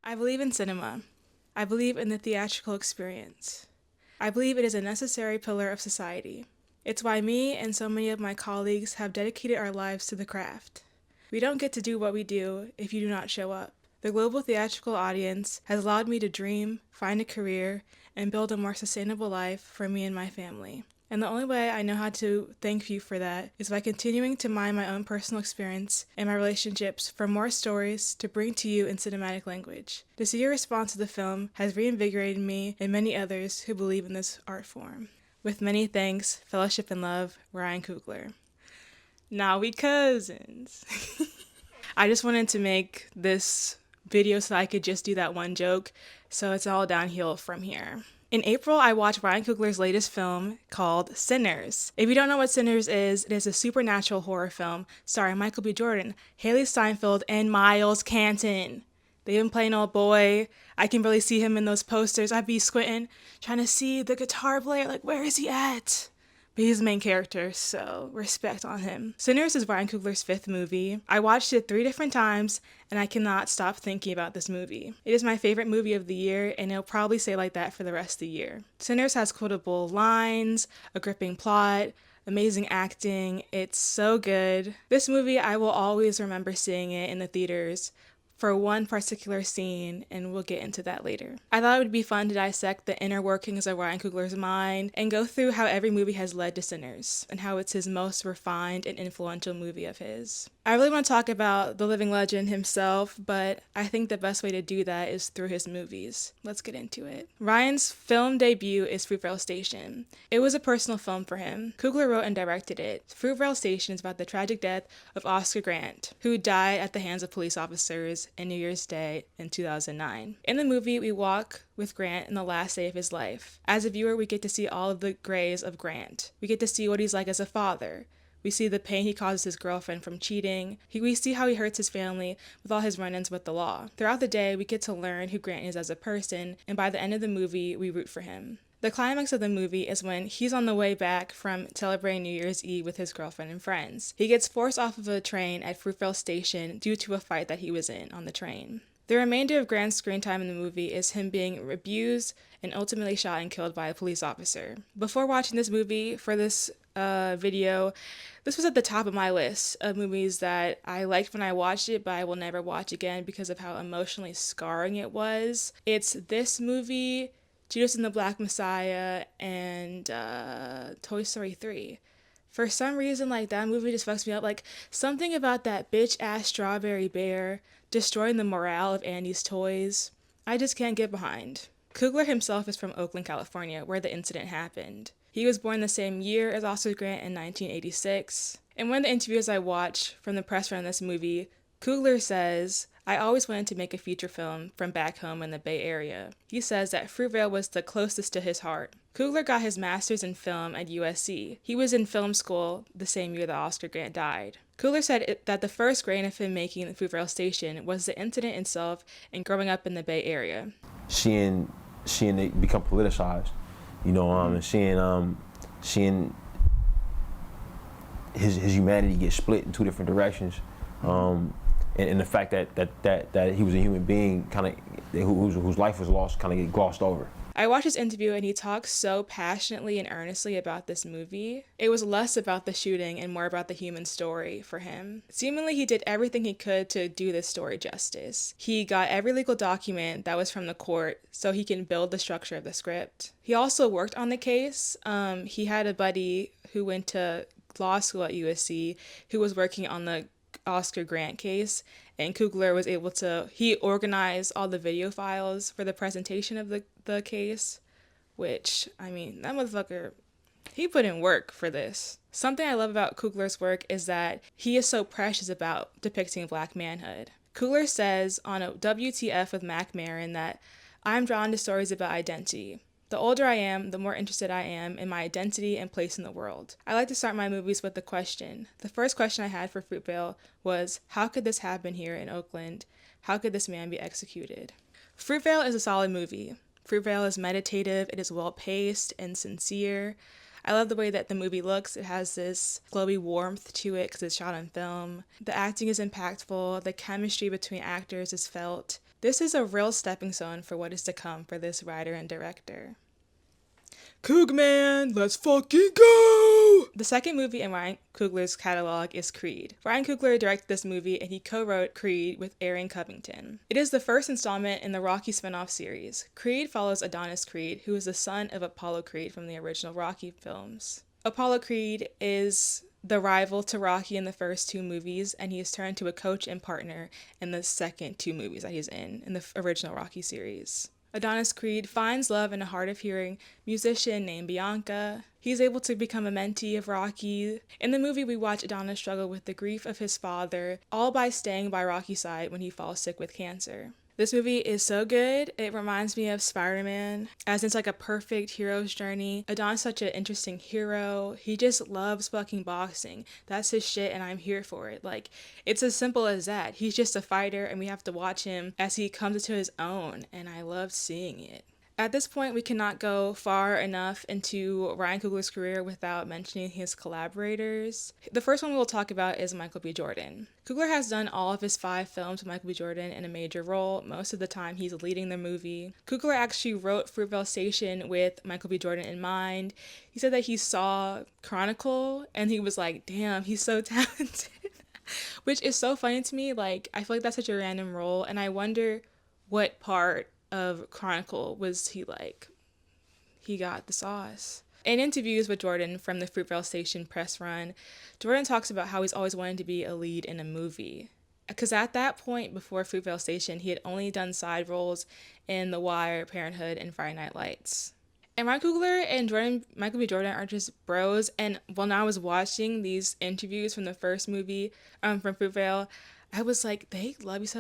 I believe in cinema. I believe in the theatrical experience. I believe it is a necessary pillar of society. It's why me and so many of my colleagues have dedicated our lives to the craft. We don't get to do what we do if you do not show up. The global theatrical audience has allowed me to dream, find a career, and build a more sustainable life for me and my family. And the only way I know how to thank you for that is by continuing to mine my own personal experience and my relationships for more stories to bring to you in cinematic language. To see your response to the film has reinvigorated me and many others who believe in this art form. With many thanks, fellowship and love, Ryan Coogler. Now we cousins. I just wanted to make this video so I could just do that one joke, so it's all downhill from here. In April, I watched Ryan Coogler's latest film called Sinners. If you don't know what Sinners is, it is a supernatural horror film starring Michael B. Jordan, Haley Steinfeld, and Miles Canton. They've been playing old boy. I can really see him in those posters. I'd be squinting, trying to see the guitar player, like, where is he at? But he's the main character, so respect on him. Sinners is Ryan Coogler's fifth movie. I watched it 3 different times, and I cannot stop thinking about this movie. It is my favorite movie of the year, and it'll probably stay like that for the rest of the year. Sinners has quotable lines, a gripping plot, amazing acting. It's so good. This movie, I will always remember seeing it in the theaters for one particular scene, and we'll get into that later. I thought it would be fun to dissect the inner workings of Ryan Coogler's mind and go through how every movie has led to Sinners and how it's his most refined and influential movie of his. I really want to talk about the living legend himself, but I think the best way to do that is through his movies. Let's get into it. Ryan's film debut is Fruitvale Station. It was a personal film for him. Coogler wrote and directed it. Fruitvale Station is about the tragic death of Oscar Grant, who died at the hands of police officers on New Year's Day in 2009. In the movie, we walk with Grant in the last day of his life. As a viewer, we get to see all of the grays of Grant. We get to see what he's like as a father. We see the pain he causes his girlfriend from cheating. We see how he hurts his family with all his run-ins with the law. Throughout the day, we get to learn who Grant is as a person, and by the end of the movie, we root for him. The climax of the movie is when he's on the way back from celebrating New Year's Eve with his girlfriend and friends. He gets forced off of a train at Fruitvale Station due to a fight that he was in on the train. The remainder of Grant's screen time in the movie is him being abused and ultimately shot and killed by a police officer. Before watching this movie for this video, this was at the top of my list of movies that I liked when I watched it, but I will never watch again because of how emotionally scarring it was. It's this movie, Judas and the Black Messiah, and Toy Story 3. For some reason, like, that movie just fucks me up. Like, something about that bitch-ass strawberry bear destroying the morale of Andy's toys, I just can't get behind. Coogler himself is from Oakland, California, where the incident happened. He was born the same year as Oscar Grant in 1986. In one of the interviews I watched from the press run of this movie, Coogler says, "I always wanted to make a feature film from back home in the Bay Area." He says that Fruitvale was the closest to his heart. Coogler got his master's in film at USC. He was in film school the same year that Oscar Grant died. Coogler said that the first grain of him making Fruitvale Station was the incident itself and growing up in the Bay Area. Seeing it become politicized, and seeing his humanity get split in 2 different directions. And the fact that he was a human being, kind of whose life was lost, kind of get glossed over. I watched his interview and he talks so passionately and earnestly about this movie. It was less about the shooting and more about the human story for him. Seemingly, he did everything he could to do this story justice. He got every legal document that was from the court so he can build the structure of the script. He also worked on the case. He had a buddy who went to law school at USC who was working on the Oscar Grant case, and Coogler was able to, he organized all the video files for the presentation of the case, which, I mean, that motherfucker, he put in work for this. Something I love about Coogler's work is that he is so precious about depicting Black manhood. Coogler says on a WTF with Maron that, "I'm drawn to stories about identity. The older I am, the more interested I am in my identity and place in the world. I like to start my movies with a question. The first question I had for Fruitvale was, how could this happen here in Oakland? How could this man be executed?" Fruitvale is a solid movie. Fruitvale is meditative, it is well-paced and sincere. I love the way that the movie looks. It has this glowy warmth to it because it's shot on film. The acting is impactful. The chemistry between actors is felt. This is a real stepping stone for what is to come for this writer and director. Coogman, let's fucking go! The second movie in Ryan Coogler's catalog is Creed. Ryan Coogler directed this movie and he co-wrote Creed with Aaron Covington. It is the first installment in the Rocky spin-off series. Creed follows Adonis Creed, who is the son of Apollo Creed from the original Rocky films. Apollo Creed is the rival to Rocky in the first two movies, and he is turned to a coach and partner in the second two movies that he's in the original Rocky series. Adonis Creed finds love in a hard-of-hearing musician named Bianca. He's able to become a mentee of Rocky. In the movie, we watch Adonis struggle with the grief of his father, all by staying by Rocky's side when he falls sick with cancer. This movie is so good. It reminds me of Spider-Man, as it's like a perfect hero's journey. Adonis is such an interesting hero. He just loves fucking boxing. That's his shit, and I'm here for it. Like, it's as simple as that. He's just a fighter, and we have to watch him as he comes into his own, and I love seeing it. At this point, we cannot go far enough into Ryan Coogler's career without mentioning his collaborators. The first one we'll talk about is Michael B. Jordan. Coogler has done all of his 5 films with Michael B. Jordan in a major role. Most of the time, he's leading the movie. Coogler actually wrote Fruitvale Station with Michael B. Jordan in mind. He said that he saw Chronicle, and he was like, damn, he's so talented. Which is so funny to me. Like, I feel like that's such a random role, and I wonder what part of Chronicle was he got the sauce. In interviews with Jordan from the Fruitvale Station press run, Jordan talks about how he's always wanted to be a lead in a movie. Because at that point, before Fruitvale Station, he had only done side roles in The Wire, Parenthood, and Friday Night Lights. And Ryan Coogler and Michael B. Jordan are just bros. And when I was watching these interviews from the first movie, from Fruitvale, I was like, they love each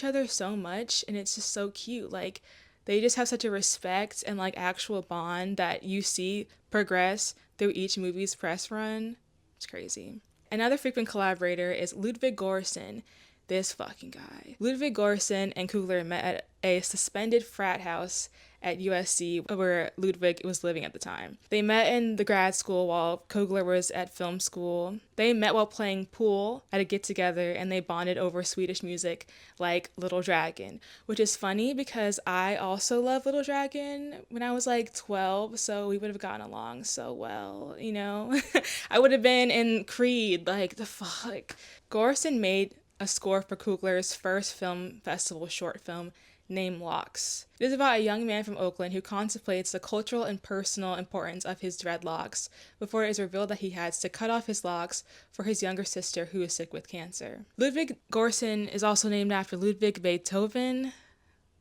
other so much, and it's just so cute. Like, they just have such a respect and like actual bond that you see progress through each movie's press run. It's crazy. Another frequent collaborator is Ludwig Göransson. This fucking guy. Ludwig Göransson and Coogler met at a suspended frat house at USC where Ludwig was living at the time. They met in the grad school while Coogler was at film school. They met while playing pool at a get-together, and they bonded over Swedish music like Little Dragon, which is funny because I also love Little Dragon when I was like 12, so we would have gotten along so well, you know? I would have been in Creed, like, the fuck. Göransson made a score for Coogler's first film festival short film named Locks. It is about a young man from Oakland who contemplates the cultural and personal importance of his dreadlocks before it is revealed that he has to cut off his locks for his younger sister who is sick with cancer. Ludwig Göransson is also named after Ludwig Beethoven,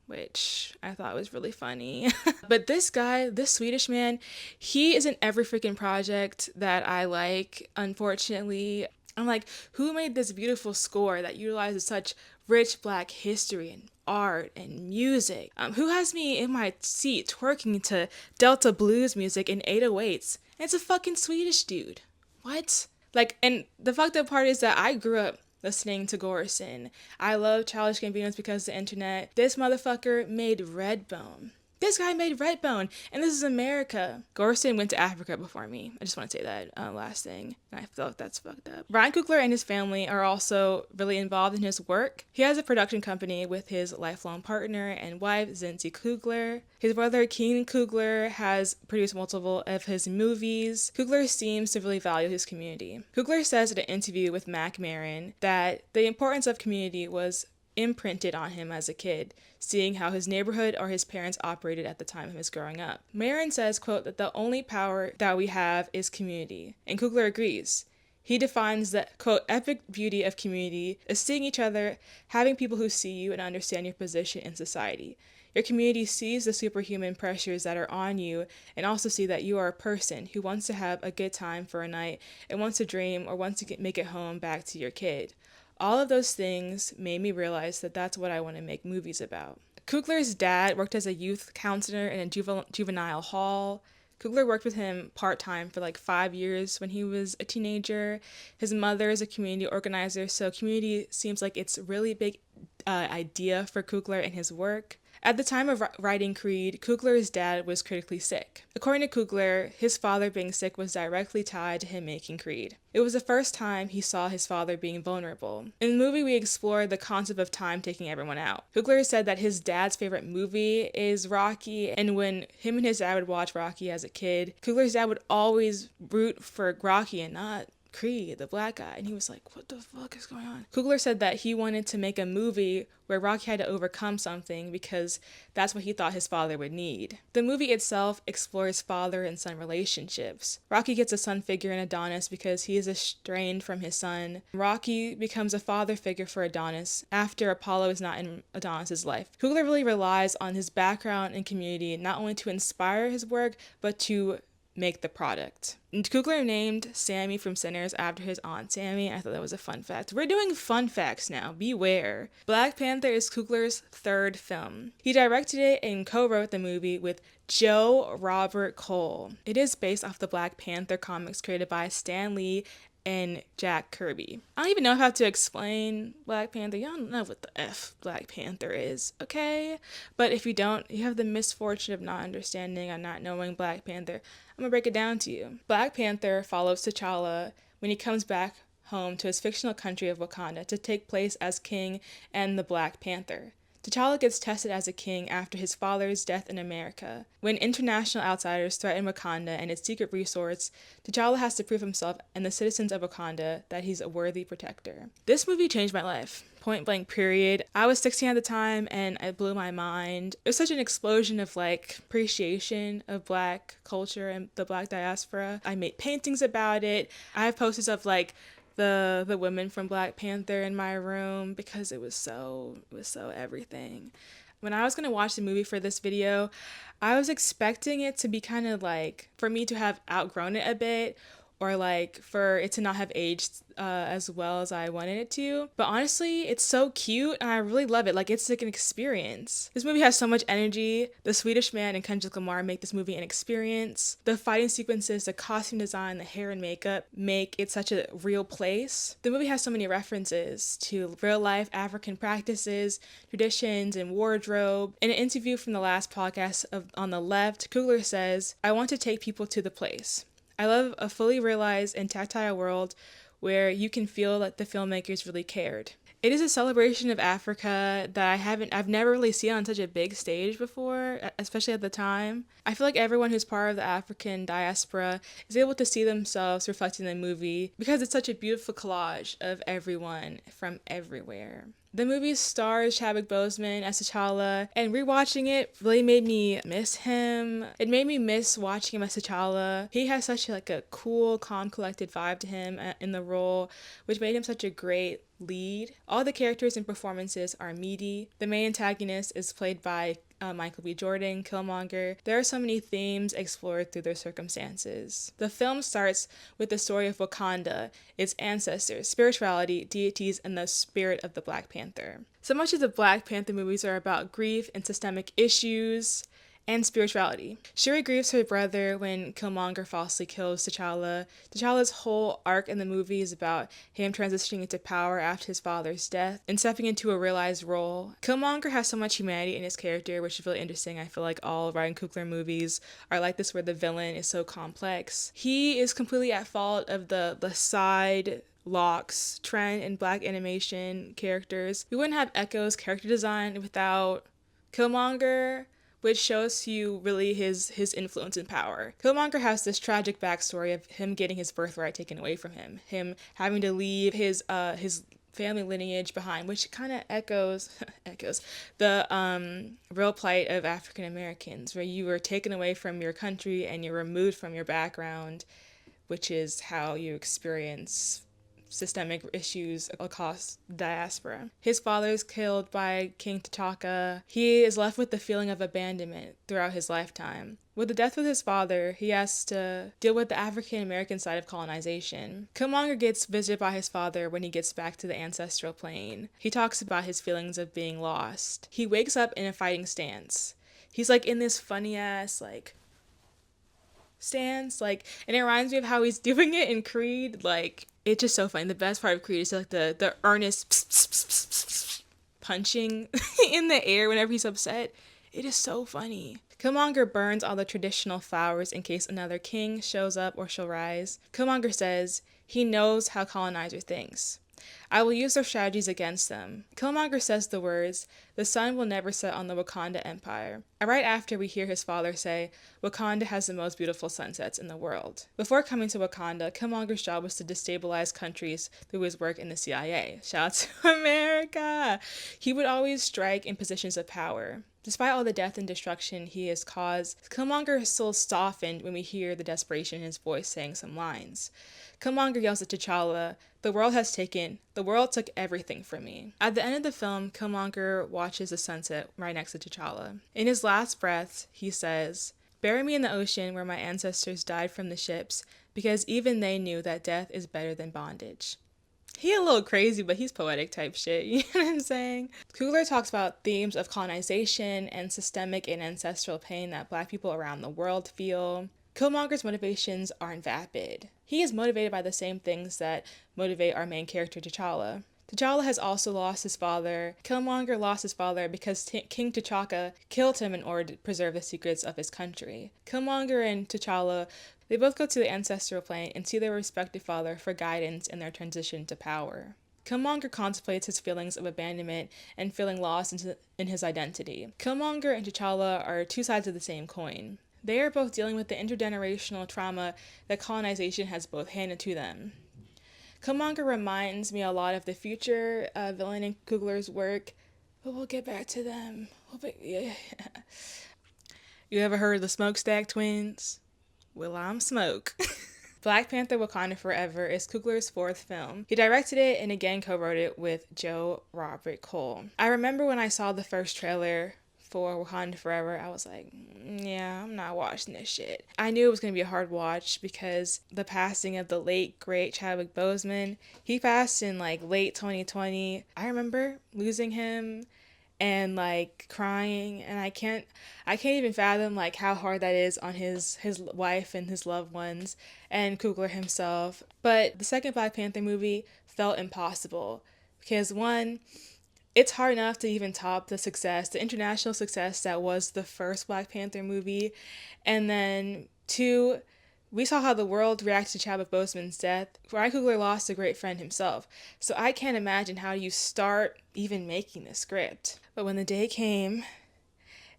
which I thought was really funny. But this guy, this Swedish man, he is in every freaking project that I like, unfortunately. I'm like, who made this beautiful score that utilizes such rich Black history and art and music? Who has me in my seat twerking to Delta blues music in 808s? And it's a fucking Swedish dude. What? Like, and the fucked up part is that I grew up listening to Göransson. I love Childish Gambino's Because of the Internet. This motherfucker made Redbone. This guy made Redbone, and this is America. Göransson went to Africa before me. I just want to say that last thing. I feel like that's fucked up. Ryan Coogler and his family are also really involved in his work. He has a production company with his lifelong partner and wife, Zinzi Coogler. His brother, Keen Coogler, has produced multiple of his movies. Coogler seems to really value his community. Coogler says in an interview with Maron that the importance of community was imprinted on him as a kid, seeing how his neighborhood or his parents operated at the time of his growing up. Maron says, quote, that the only power that we have is community. And Coogler agrees. He defines the, quote, epic beauty of community as seeing each other, having people who see you and understand your position in society. Your community sees the superhuman pressures that are on you and also see that you are a person who wants to have a good time for a night and wants to dream or wants to make it home back to your kid. All of those things made me realize that that's what I want to make movies about. Coogler's dad worked as a youth counselor in a juvenile hall. Coogler worked with him part-time for like 5 years when he was a teenager. His mother is a community organizer, so community seems like it's really big idea for Coogler and his work. At the time of writing Creed, Coogler's dad was critically sick. According to Coogler, his father being sick was directly tied to him making Creed. It was the first time he saw his father being vulnerable. In the movie, we explore the concept of time taking everyone out. Coogler said that his dad's favorite movie is Rocky, and when him and his dad would watch Rocky as a kid, Coogler's dad would always root for Rocky and not Creed, the black guy, and he was like, what the fuck is going on? Coogler said that he wanted to make a movie where Rocky had to overcome something because that's what he thought his father would need. The movie itself explores father and son relationships. Rocky gets a son figure in Adonis because he is estranged from his son. Rocky becomes a father figure for Adonis after Apollo is not in Adonis's life. Coogler really relies on his background and community not only to inspire his work, but to make the product. And Coogler named Sammy from Sinners after his aunt Sammy. I thought that was a fun fact. We're doing fun facts now. Beware. Black Panther is Coogler's third film. He directed it and co-wrote the movie with Joe Robert Cole. It is based off the Black Panther comics created by Stan Lee and Jack Kirby. I don't even know how to explain Black Panther. Y'all know what the F Black Panther is, okay? But if you don't, you have the misfortune of not understanding and not knowing Black Panther. I'm gonna break it down to you. Black Panther follows T'Challa when he comes back home to his fictional country of Wakanda to take place as king and the Black Panther. T'Challa gets tested as a king after his father's death in America. When international outsiders threaten Wakanda and its secret resource, T'Challa has to prove himself and the citizens of Wakanda that he's a worthy protector. This movie changed my life. Point blank period. I was 16 at the time and it blew my mind. It was such an explosion of appreciation of black culture and the black diaspora. I made paintings about it. I have posters of the women from Black Panther in my room because it was so everything. When I was going to watch the movie for this video, I was expecting it to be kind of for me to have outgrown it a bit, or for it to not have aged as well as I wanted it to. But honestly, it's so cute and I really love it. It's an experience. This movie has so much energy. The Swedish Man and Kendrick Lamar make this movie an experience. The fighting sequences, the costume design, the hair and makeup make it such a real place. The movie has so many references to real life African practices, traditions, and wardrobe. In an interview from the last podcast on the left, Coogler says, "I want to take people to the place. I love a fully realized and tactile world where you can feel that the filmmakers really cared. It is a celebration of Africa that I've never really seen on such a big stage before, especially at the time. I feel like everyone who's part of the African diaspora is able to see themselves reflected in the movie because it's such a beautiful collage of everyone from everywhere." The movie stars Chadwick Boseman as T'Challa, and rewatching it really made me miss him. It made me miss watching him as T'Challa. He has such a cool, calm, collected vibe to him in the role, which made him such a great lead. All the characters and performances are meaty. The main antagonist is played by Michael B. Jordan, Killmonger. There are so many themes explored through their circumstances. The film starts with the story of Wakanda, its ancestors, spirituality, deities, and the spirit of the Black Panther. So much of the Black Panther movies are about grief and systemic issues and spirituality. Shuri grieves her brother when Killmonger falsely kills T'Challa. T'Challa's whole arc in the movie is about him transitioning into power after his father's death and stepping into a realized role. Killmonger has so much humanity in his character, which is really interesting. I feel like all Ryan Coogler movies are like this, where the villain is so complex. He is completely at fault of the side locks trend in black animation characters. We wouldn't have Echo's character design without Killmonger, which shows you really his influence and power. Killmonger has this tragic backstory of him getting his birthright taken away from him having to leave his family lineage behind, which kind of echoes the real plight of African Americans, where you were taken away from your country and you're removed from your background, which is how you experience systemic issues across diaspora. His father is killed by King T'Chaka. He is left with the feeling of abandonment throughout his lifetime. With the death of his father, he has to deal with the African American side of colonization. Killmonger gets visited by his father when he gets back to the ancestral plane. He talks about his feelings of being lost. He wakes up in a fighting stance. He's in this funny ass stance, and it reminds me of how he's doing it in Creed. It's just so funny. The best part of Creed is the earnest punching in the air whenever he's upset. It is so funny. Killmonger burns all the traditional flowers in case another king shows up or shall rise. Killmonger says he knows how colonizer thinks. I will use their strategies against them. Killmonger says the words, the sun will never set on the Wakanda Empire. And right after we hear his father say, Wakanda has the most beautiful sunsets in the world. Before coming to Wakanda, Killmonger's job was to destabilize countries through his work in the CIA. Shout out to America! He would always strike in positions of power. Despite all the death and destruction he has caused, Killmonger's soul softened when we hear the desperation in his voice saying some lines. Killmonger yells at T'Challa, the world took everything from me. At the end of the film, Killmonger watches the sunset right next to T'Challa. In his last breath, he says, bury me in the ocean where my ancestors died from the ships, because even they knew that death is better than bondage. He a little crazy, but he's poetic type shit, you know what I'm saying? Coogler talks about themes of colonization and systemic and ancestral pain that Black people around the world feel. Killmonger's motivations aren't vapid. He is motivated by the same things that motivate our main character, T'Challa. T'Challa has also lost his father. Killmonger lost his father because King T'Chaka killed him in order to preserve the secrets of his country. Killmonger and T'Challa, they both go to the ancestral plane and see their respective father for guidance in their transition to power. Killmonger contemplates his feelings of abandonment and feeling lost in his identity. Killmonger and T'Challa are two sides of the same coin. They are both dealing with the intergenerational trauma that colonization has both handed to them. Killmonger reminds me a lot of the future villain in Coogler's work, but we'll get back to them. Yeah. You ever heard of the Smokestack Twins? Well, I'm Smoke. Black Panther Wakanda Forever is Coogler's fourth film. He directed it and again co-wrote it with Joe Robert Cole. I remember when I saw the first trailer for Wakanda Forever, I was like, yeah, I'm not watching this shit. I knew it was going to be a hard watch because the passing of the late, great Chadwick Boseman, he passed in like late 2020. I remember losing him and like crying, and I can't even fathom like how hard that is on his wife and his loved ones and Coogler himself. But the second Black Panther movie felt impossible because one, it's hard enough to even top the international success that was the first Black Panther movie. And then two, we saw how the world reacted to Chadwick Boseman's death. Ryan Coogler lost a great friend himself. So I can't imagine how you start even making the script. But when the day came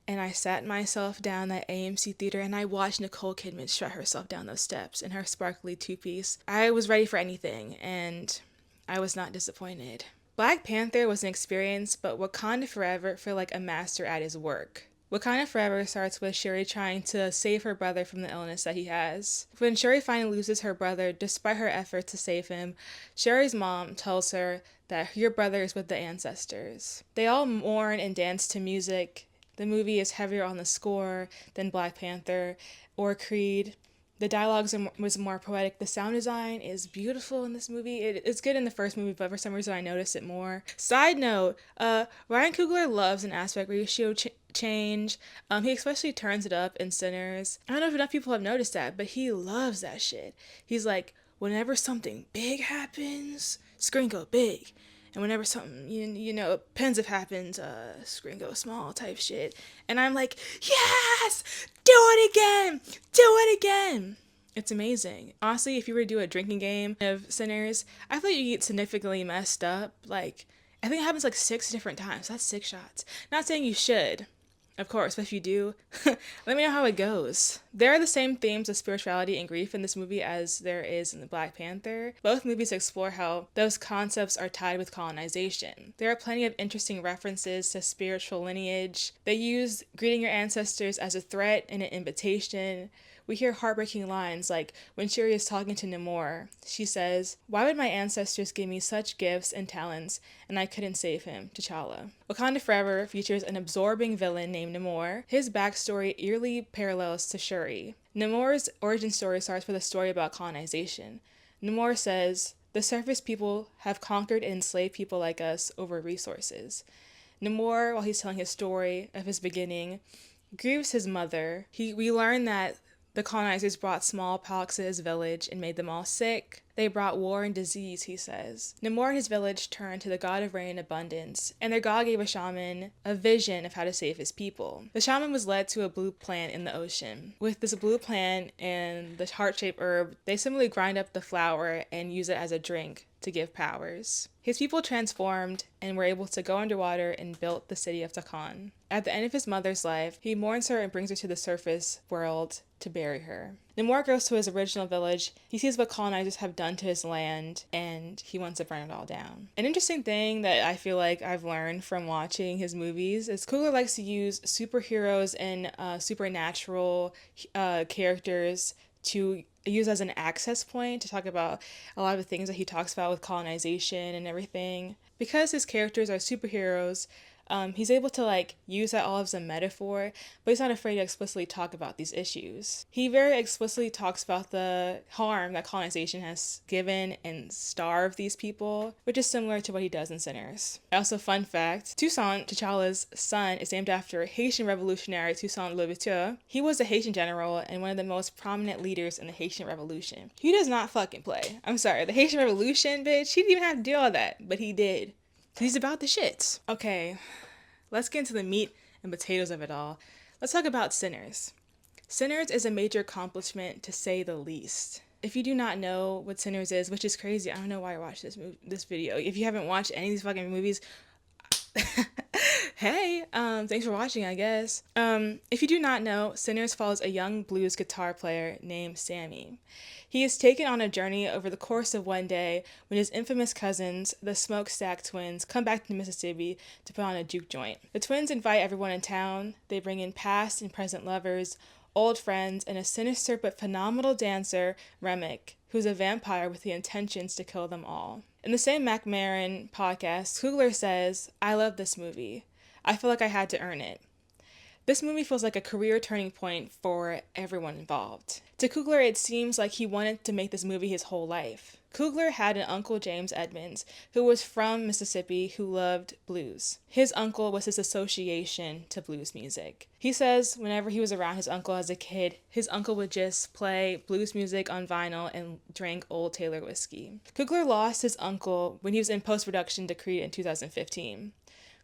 and I sat myself down at AMC Theater and I watched Nicole Kidman strut herself down those steps in her sparkly two-piece, I was ready for anything, and I was not disappointed. Black Panther was an experience, but Wakanda Forever felt like a master at his work. Wakanda Forever starts with Shuri trying to save her brother from the illness that he has. When Shuri finally loses her brother, despite her efforts to save him, Shuri's mom tells her that your brother is with the ancestors. They all mourn and dance to music. The movie is heavier on the score than Black Panther or Creed. The dialogue was more poetic. The sound design is beautiful in this movie. It's good in the first movie, but for some reason I noticed it more. Side note, Ryan Coogler loves an aspect ratio change. He especially turns it up in Sinners. I don't know if enough people have noticed that, but he loves that shit. He's like, whenever something big happens, screen go big. And whenever something, pensive happens, screen go small type shit. And I'm like, yes! Do it again! Do it again! It's amazing. Honestly, if you were to do a drinking game of Sinners, I feel like you get significantly messed up. Like, I think it happens like 6 different times. That's 6 shots. Not saying you should, of course, but if you do, let me know how it goes. There are the same themes of spirituality and grief in this movie as there is in the Black Panther. Both movies explore how those concepts are tied with colonization. There are plenty of interesting references to spiritual lineage. They use greeting your ancestors as a threat and an invitation. We hear heartbreaking lines like when Shuri is talking to Namor. She says, "Why would my ancestors give me such gifts and talents and I couldn't save him?" T'Challa. Wakanda Forever features an absorbing villain named Namor. His backstory eerily parallels to Shuri. Namor's origin story starts with a story about colonization. Namor says, "The surface people have conquered and enslaved people like us over resources." Namor, while he's telling his story of his beginning, grieves his mother. We learn that The colonizers brought smallpox to his village and made them all sick. They brought war and disease, he says. Namor and his village turned to the god of rain and abundance, and their god gave a shaman a vision of how to save his people. The shaman was led to a blue plant in the ocean. With this blue plant and the heart-shaped herb, they simply grind up the flower and use it as a drink to give powers. His people transformed and were able to go underwater and built the city of Takan. At the end of his mother's life, he mourns her and brings her to the surface world to bury her. Namor goes to his original village. He sees what colonizers have done to his land, and he wants to burn it all down. An interesting thing that I feel like I've learned from watching his movies is Coogler likes to use superheroes and supernatural characters to use as an access point to talk about a lot of the things that he talks about with colonization and everything. Because his characters are superheroes, he's able to use that all as a metaphor, but he's not afraid to explicitly talk about these issues. He very explicitly talks about the harm that colonization has given and starved these people, which is similar to what he does in Sinners. Also, fun fact, Toussaint, T'Challa's son, is named after Haitian revolutionary Toussaint Louverture. He was a Haitian general and one of the most prominent leaders in the Haitian Revolution. He does not fucking play. I'm sorry, the Haitian Revolution, bitch, he didn't even have to do all that, but he did. He's about the shits. Okay, let's get into the meat and potatoes of it all. Let's talk about Sinners. Sinners is a major accomplishment, to say the least. If you do not know what Sinners is, which is crazy, I don't know why you watched this video. If you haven't watched any of these fucking movies, hey, thanks for watching, I guess. If you do not know, Sinners follows a young blues guitar player named Sammy. He is taken on a journey over the course of one day when his infamous cousins, the Smokestack Twins, come back to Mississippi to put on a juke joint. The twins invite everyone in town. They bring in past and present lovers, old friends, and a sinister but phenomenal dancer, Remick, who's a vampire with the intentions to kill them all. In the same Maron podcast, Coogler says, "I love this movie. I feel like I had to earn it." This movie feels like a career turning point for everyone involved. To Coogler, it seems like he wanted to make this movie his whole life. Coogler had an uncle, James Edmonds, who was from Mississippi, who loved blues. His uncle was his association to blues music. He says whenever he was around his uncle as a kid, his uncle would just play blues music on vinyl and drink Old Taylor whiskey. Coogler lost his uncle when he was in post-production decree in 2015.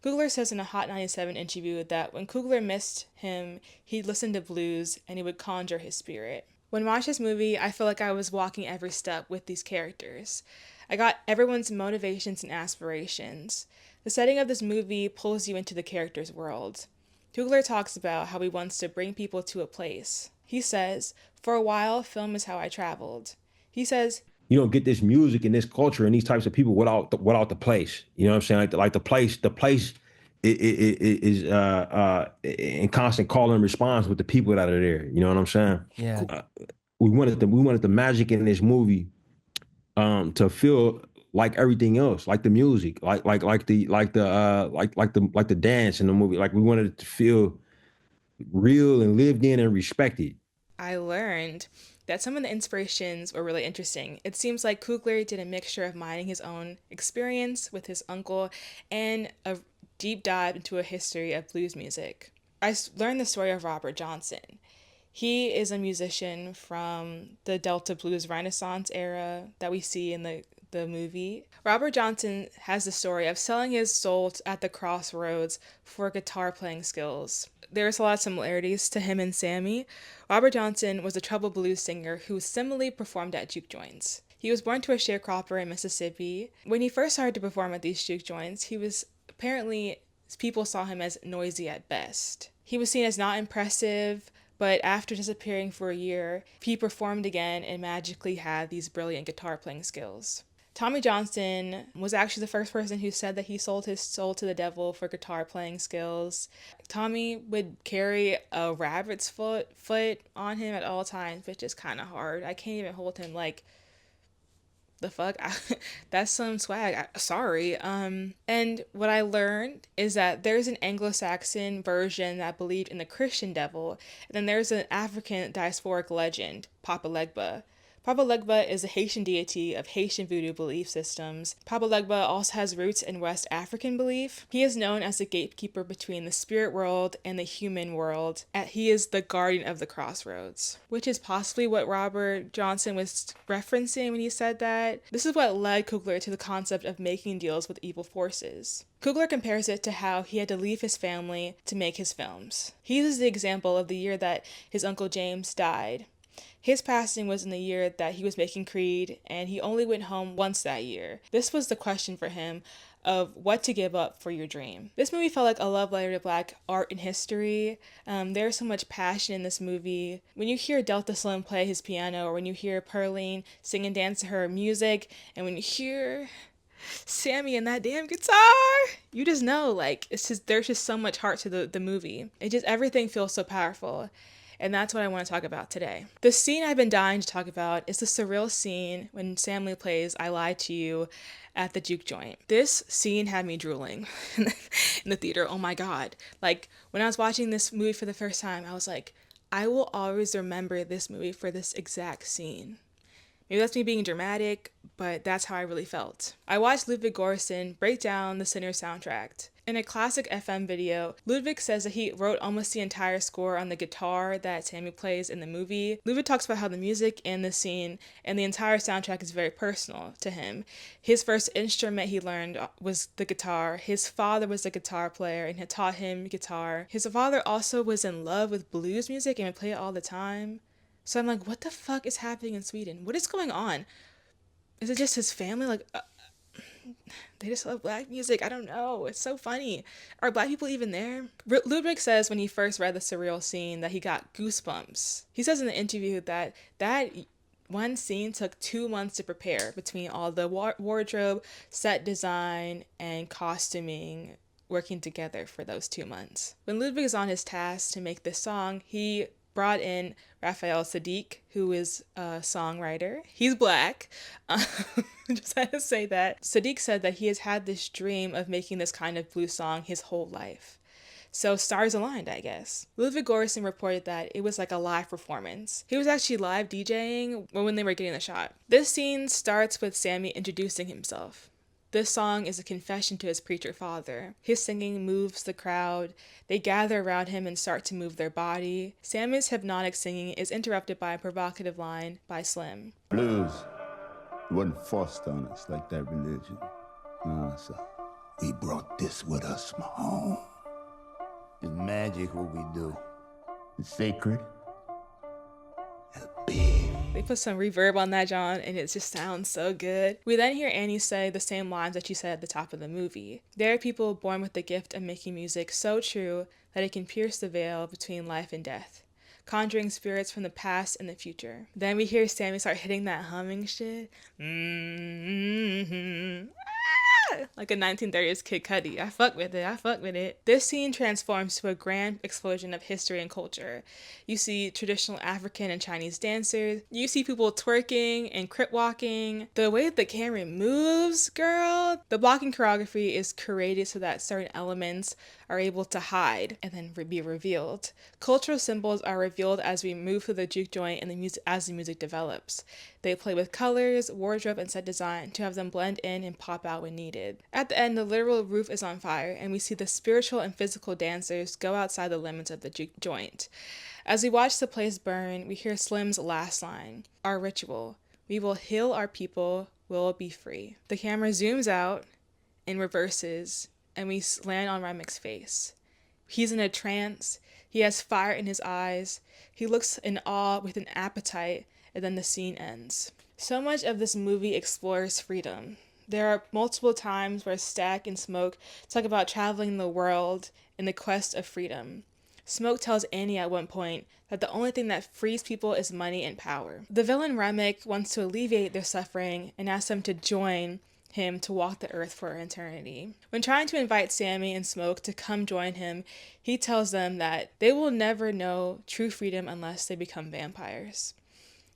Coogler says in a Hot 97 interview that when Coogler missed him, he'd listen to blues and he would conjure his spirit. When I watched this movie, I feel like I was walking every step with these characters. I got everyone's motivations and aspirations. The setting of this movie pulls you into the character's world. Coogler talks about how he wants to bring people to a place. He says, "For a while, film is how I traveled." He says, you don't get this music and this culture and these types of people without the place. You know what I'm saying? Like the place is in constant call and response with the people that are there. You know what I'm saying? Yeah. We wanted the magic in this movie to feel like everything else, like the music, like the dance in the movie. Like we wanted it to feel real and lived in and respected. I learned that some of the inspirations were really interesting. It seems like Coogler did a mixture of mining his own experience with his uncle and a deep dive into a history of blues music. I learned the story of Robert Johnson. He is a musician from the Delta Blues Renaissance era that we see in the movie. Robert Johnson has the story of selling his soul at the crossroads for guitar playing skills. There's a lot of similarities to him and Sammy. Robert Johnson was a troubled blues singer who similarly performed at juke joints. He was born to a sharecropper in Mississippi. When he first started to perform at these juke joints, people saw him as noisy at best. He was seen as not impressive, but after disappearing for a year, he performed again and magically had these brilliant guitar playing skills. Tommy Johnson was actually the first person who said that he sold his soul to the devil for guitar playing skills. Tommy would carry a rabbit's foot on him at all times, which is kind of hard. I can't even hold him like, the fuck? That's some swag. Sorry. And what I learned is that there's an Anglo-Saxon version that believed in the Christian devil, and then there's an African diasporic legend, Papa Legba. Papa Legba is a Haitian deity of Haitian voodoo belief systems. Papa Legba also has roots in West African belief. He is known as the gatekeeper between the spirit world and the human world. He is the guardian of the crossroads, which is possibly what Robert Johnson was referencing when he said that. This is what led Coogler to the concept of making deals with evil forces. Coogler compares it to how he had to leave his family to make his films. He uses the example of the year that his Uncle James died. His passing was in the year that he was making Creed, and he only went home once that year. This was the question for him of what to give up for your dream. This movie felt like a love letter to Black art and history. There's so much passion in this movie. When you hear Delta Slim play his piano, or when you hear Pearline sing and dance to her music, and when you hear Sammy and that damn guitar, you just know, like, there's just so much heart to the movie. Everything feels so powerful. And that's what I want to talk about today. The scene I've been dying to talk about is the surreal scene when Sammy plays I Lied to You at the juke joint. This scene had me drooling in the theater. Oh my God. Like, when I was watching this movie for the first time, I was like, I will always remember this movie for this exact scene. Maybe that's me being dramatic, but that's how I really felt. I watched Ludwig Göransson break down the Sinner soundtrack. In a classic FM video, Ludwig says that he wrote almost the entire score on the guitar that Sammy plays in the movie. Ludwig talks about how the music in the scene and the entire soundtrack is very personal to him. His first instrument he learned was the guitar. His father was a guitar player and had taught him guitar. His father also was in love with blues music and would play it all the time. So I'm like, what the fuck is happening in Sweden? What is going on? Is it just his family? Like, they just love Black music. I don't know. It's so funny. Are Black people even there? Ludwig says when he first read the surreal scene that he got goosebumps. He says in the interview that one scene took 2 months to prepare between all the wardrobe, set design, and costuming working together for those 2 months. When Ludwig is on his task to make this song, he brought in Raphael Saadiq, who is a songwriter. He's Black. Just had to say that. Saadiq said that he has had this dream of making this kind of blues song his whole life. So stars aligned, I guess. Ludwig Göransson reported that it was like a live performance. He was actually live DJing when they were getting the shot. This scene starts with Sammy introducing himself. This song is a confession to his preacher father. His singing moves the crowd. They gather around him and start to move their body. Sammy's hypnotic singing is interrupted by a provocative line by Slim. Blues, it wasn't forced on us like that religion. No, so we brought this with us from home. It's magic what we do. It's sacred. It's big. They put some reverb on that, John, and it just sounds so good. We then hear Annie say the same lines that she said at the top of the movie. There are people born with the gift of making music so true that it can pierce the veil between life and death, conjuring spirits from the past and the future. Then we hear Sammy start hitting that humming shit. Like a 1930s Kid Cudi. I fuck with it. This scene transforms to a grand explosion of history and culture. You see traditional African and Chinese dancers. You see people twerking and crip walking. The way the camera moves, girl. The blocking choreography is created so that certain elements are able to hide and then be revealed. Cultural symbols are revealed as we move through the juke joint and as the music develops. They play with colors, wardrobe, and set design to have them blend in and pop out when needed. At the end, the literal roof is on fire, and we see the spiritual and physical dancers go outside the limits of the juke joint. As we watch the place burn, we hear Slim's last line, our ritual. We will heal our people, we'll be free. The camera zooms out and reverses, and we land on Remek's face. He's in a trance. He has fire in his eyes. He looks in awe with an appetite, and then the scene ends. So much of this movie explores freedom. There are multiple times where Stack and Smoke talk about traveling the world in the quest of freedom. Smoke tells Annie at one point that the only thing that frees people is money and power. The villain Remek wants to alleviate their suffering and asks them to join him to walk the earth for eternity. When trying to invite Sammy and Smoke to come join him, he tells them that they will never know true freedom unless they become vampires.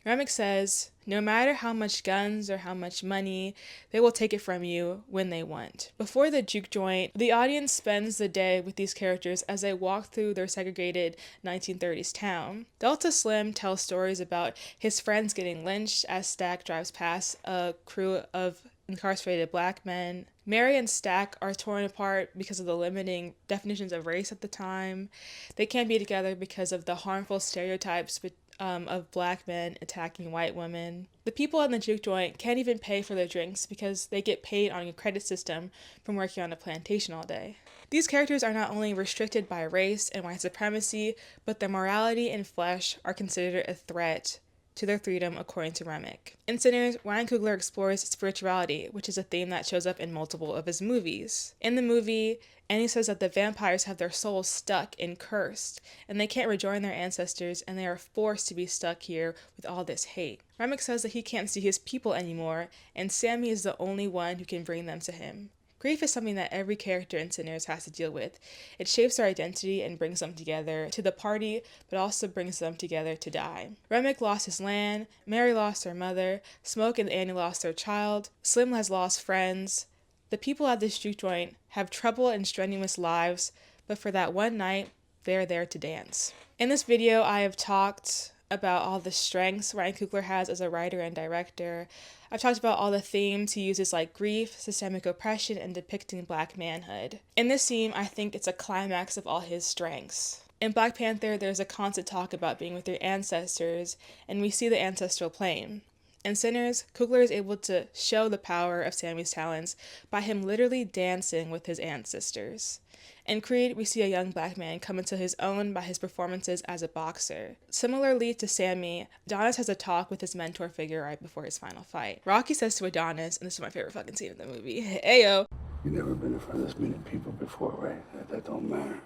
Remick says, no matter how much guns or how much money, they will take it from you when they want. Before the juke joint, the audience spends the day with these characters as they walk through their segregated 1930s town. Delta Slim tells stories about his friends getting lynched as Stack drives past a crew of incarcerated black men. Mary and Stack are torn apart because of the limiting definitions of race at the time. They can't be together because of the harmful stereotypes of black men attacking white women. The people in the juke joint can't even pay for their drinks because they get paid on a credit system from working on a plantation all day. These characters are not only restricted by race and white supremacy, but their morality and flesh are considered a threat to their freedom, according to Remick. In Sinners, Ryan Coogler explores spirituality, which is a theme that shows up in multiple of his movies. In the movie, Annie says that the vampires have their souls stuck and cursed, and they can't rejoin their ancestors, and they are forced to be stuck here with all this hate. Remick says that he can't see his people anymore, and Sammy is the only one who can bring them to him. Grief is something that every character in Sinners has to deal with. It shapes their identity and brings them together to the party, but also brings them together to die. Remick lost his land, Mary lost her mother, Smoke and Annie lost their child, Slim has lost friends. The people at this juke joint have troubled and strenuous lives, but for that one night, they are there to dance. In this video, I have talked about all the strengths Ryan Coogler has as a writer and director. I've talked about all the themes he uses like grief, systemic oppression, and depicting black manhood. In this scene, I think it's a climax of all his strengths. In Black Panther, there's a constant talk about being with your ancestors, and we see the ancestral plane. In Sinners, Coogler is able to show the power of Sammy's talents by him literally dancing with his ancestors. In Creed, we see a young black man come into his own by his performances as a boxer. Similarly to Sammy, Adonis has a talk with his mentor figure right before his final fight. Rocky says to Adonis, and this is my favorite fucking scene in the movie, "Ayo." You never been in front of this many people before, right? That don't matter.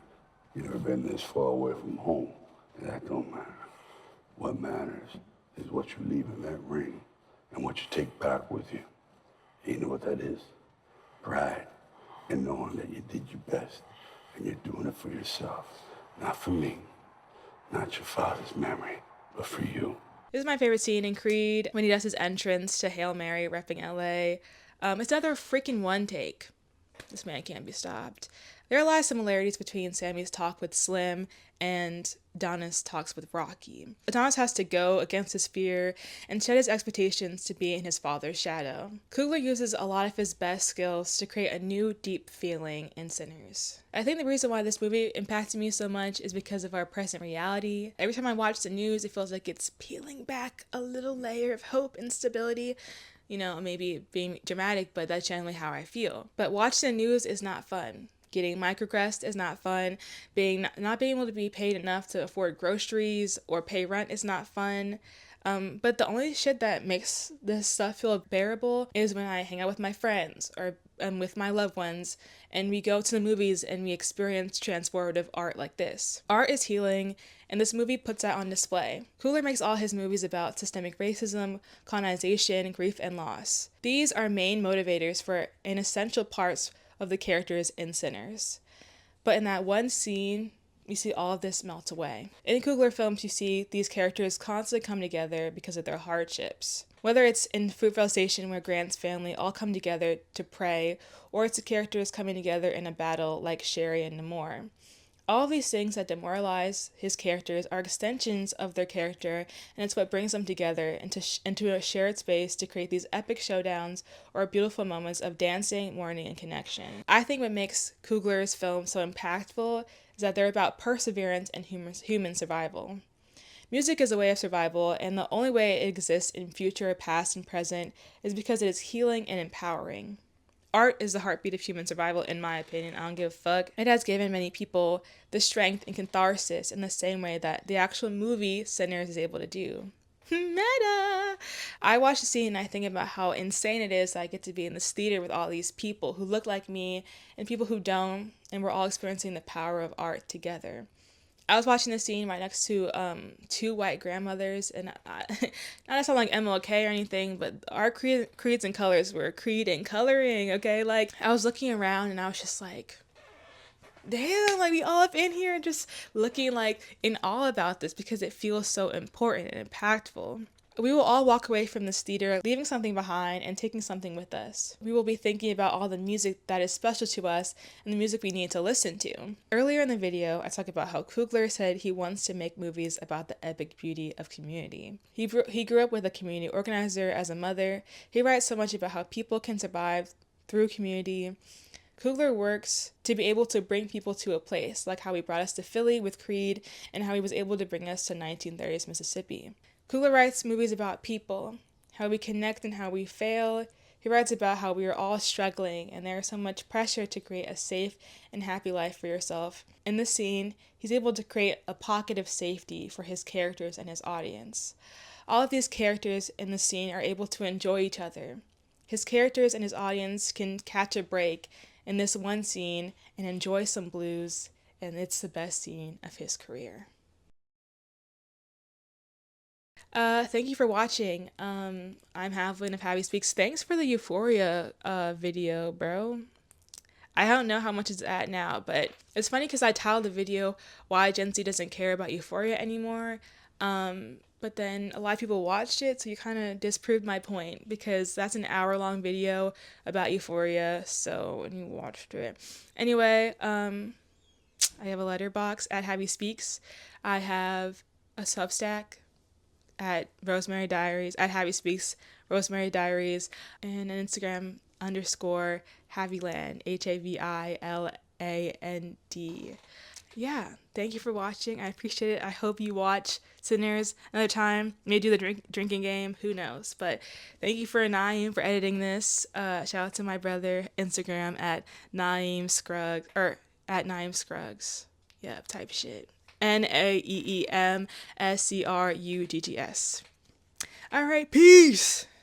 You never been this far away from home, and that don't matter. What matters is what you leave in that ring and what you take back with you. And you know what that is? Pride, and knowing that you did your best. And you're doing it for yourself, not for me, not your father's memory, but for you. This is my favorite scene in Creed, when he does his entrance to Hail Mary repping LA. It's another freaking one take. This man can't be stopped. There are a lot of similarities between Sammy's talk with Slim and Adonis' talks with Rocky. Adonis has to go against his fear and shed his expectations to be in his father's shadow. Coogler uses a lot of his best skills to create a new, deep feeling in Sinners. I think the reason why this movie impacted me so much is because of our present reality. Every time I watch the news, it feels like it's peeling back a little layer of hope and stability. You know, maybe being dramatic, but that's generally how I feel. But watching the news is not fun. Getting microgressed is not fun. Not being able to be paid enough to afford groceries or pay rent is not fun. But the only shit that makes this stuff feel bearable is when I hang out with my friends or with my loved ones and we go to the movies and we experience transformative art like this. Art is healing, and this movie puts that on display. Coogler makes all his movies about systemic racism, colonization, grief, and loss. These are main motivators for and essential parts of the characters in Sinners. But in that one scene, you see all of this melt away. In Coogler films, you see these characters constantly come together because of their hardships. Whether it's in Fruitvale Station, where Grant's family all come together to pray, or it's the characters coming together in a battle like Sherry and Namor. All of these things that demoralize his characters are extensions of their character, and it's what brings them together into a shared space to create these epic showdowns or beautiful moments of dancing, mourning, and connection. I think what makes Coogler's films so impactful is that they're about perseverance and human survival. Music is a way of survival, and the only way it exists in future, past, and present is because it is healing and empowering. Art is the heartbeat of human survival, in my opinion. I don't give a fuck. It has given many people the strength and catharsis in the same way that the actual movie Sinners is able to do. Meta! I watch the scene and I think about how insane it is that I get to be in this theater with all these people who look like me and people who don't, and we're all experiencing the power of art together. I was watching this scene right next to two white grandmothers, and not to sound like MLK or anything, but our creeds and colors were creed and coloring, okay? Like, I was looking around and I was just like, damn, like we all up in here just looking like in awe about this because it feels so important and impactful. We will all walk away from this theater leaving something behind and taking something with us. We will be thinking about all the music that is special to us and the music we need to listen to. Earlier in the video, I talked about how Coogler said he wants to make movies about the epic beauty of community. He grew up with a community organizer as a mother. He writes so much about how people can survive through community. Coogler works to be able to bring people to a place, like how he brought us to Philly with Creed and how he was able to bring us to 1930s Mississippi. Coogler writes movies about people, how we connect and how we fail. He writes about how we are all struggling and there is so much pressure to create a safe and happy life for yourself. In this scene, he's able to create a pocket of safety for his characters and his audience. All of these characters in the scene are able to enjoy each other. His characters and his audience can catch a break in this one scene and enjoy some blues, and it's the best scene of his career. Thank you for watching. I'm Havlin of HaviSpeaks. Thanks for the Euphoria video, bro. I don't know how much it's at now, but it's funny because I titled the video why Gen Z doesn't care about Euphoria anymore. But then a lot of people watched it, so you kind of disproved my point because that's an hour-long video about Euphoria. So when you watched it, anyway, I have a Letterboxd at HaviSpeaks. I have a Substack at Rosemary Diaries, at HaviSpeaks, Rosemary Diaries, and an Instagram _ Haviland, HAVILAND. Yeah, thank you for watching. I appreciate it. I hope you watch Sinners another time. Maybe do the drinking game. Who knows? But thank you for Naeem for editing this. Shout out to my brother. Instagram at Naeem Scruggs, or at Naeem Scruggs. Yep, type shit. NAEEMSCRUGGS. All right, peace.